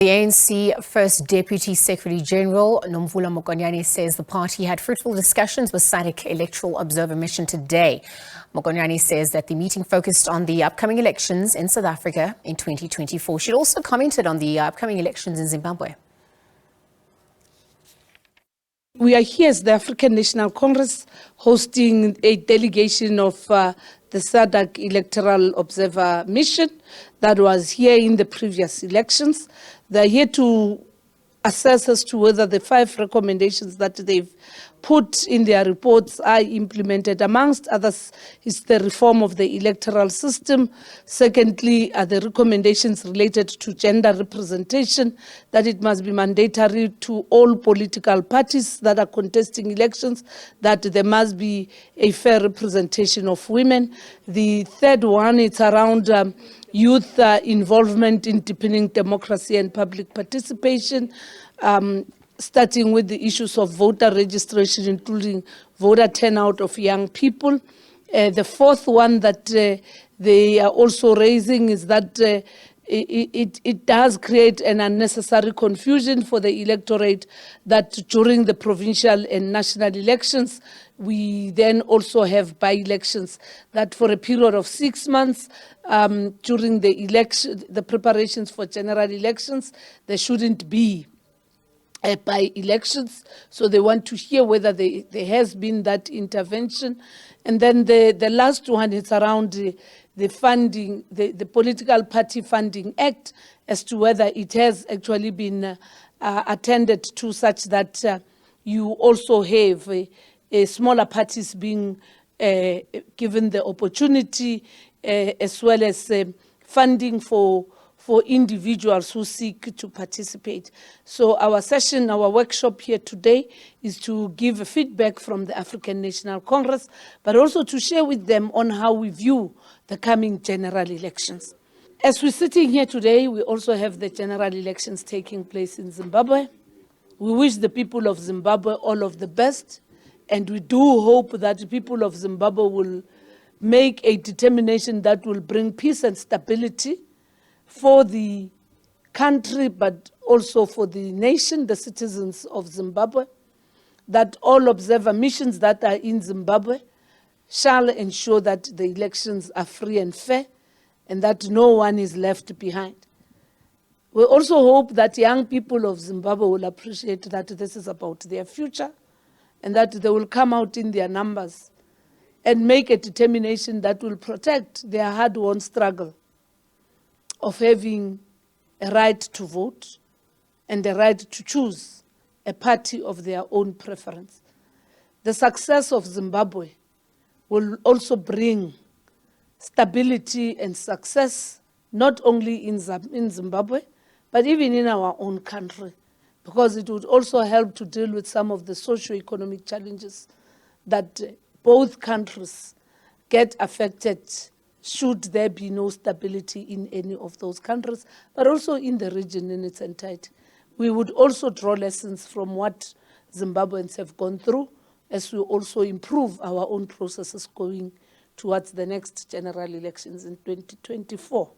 The ANC First Deputy Secretary General Nomvula Mokonyane says the party had fruitful discussions with SADC electoral observer mission today. Mokonyane says that the meeting focused on the upcoming elections in South Africa in 2024. She also commented on the upcoming elections in Zimbabwe. We are here as the African National Congress hosting a delegation of the SADC electoral observer mission that was here in the previous elections. They're here to assess as to whether the 5 recommendations that they've put in their reports are implemented. Amongst others is the reform of the electoral system. Secondly, are the recommendations related to gender representation, that it must be mandatory to all political parties that are contesting elections, that there must be a fair representation of women. The third one is around youth involvement in deepening democracy and public participation, starting with the issues of voter registration, including voter turnout of young people. The fourth one that they are also raising is that it does create an unnecessary confusion for the electorate that during the provincial and national elections, we then also have by-elections, that for a period of 6 months during the preparations for general elections, there shouldn't be by elections. So they want to hear whether there has been that intervention. And then the last one is around the funding, the Political Party Funding Act, as to whether it has actually been attended to, such that you also have smaller parties being given the opportunity, as well as funding for individuals who seek to participate. So our workshop here today is to give a feedback from the African National Congress, but also to share with them on how we view the coming general elections. As we're sitting here today, we also have the general elections taking place in Zimbabwe. We wish the people of Zimbabwe all of the best, and we do hope that the people of Zimbabwe will make a determination that will bring peace and stability for the country, but also for the nation, the citizens of Zimbabwe, that all observer missions that are in Zimbabwe shall ensure that the elections are free and fair, and that no one is left behind. We also hope that young people of Zimbabwe will appreciate that this is about their future, and that they will come out in their numbers and make a determination that will protect their hard-won struggle of having a right to vote and the right to choose a party of their own preference. The success of Zimbabwe will also bring stability and success, not only in Zimbabwe, but even in our own country, because it would also help to deal with some of the socio-economic challenges that both countries get affected should there be no stability in any of those countries, but also in the region in its entirety. We would also draw lessons from what Zimbabweans have gone through as we also improve our own processes going towards the next general elections in 2024.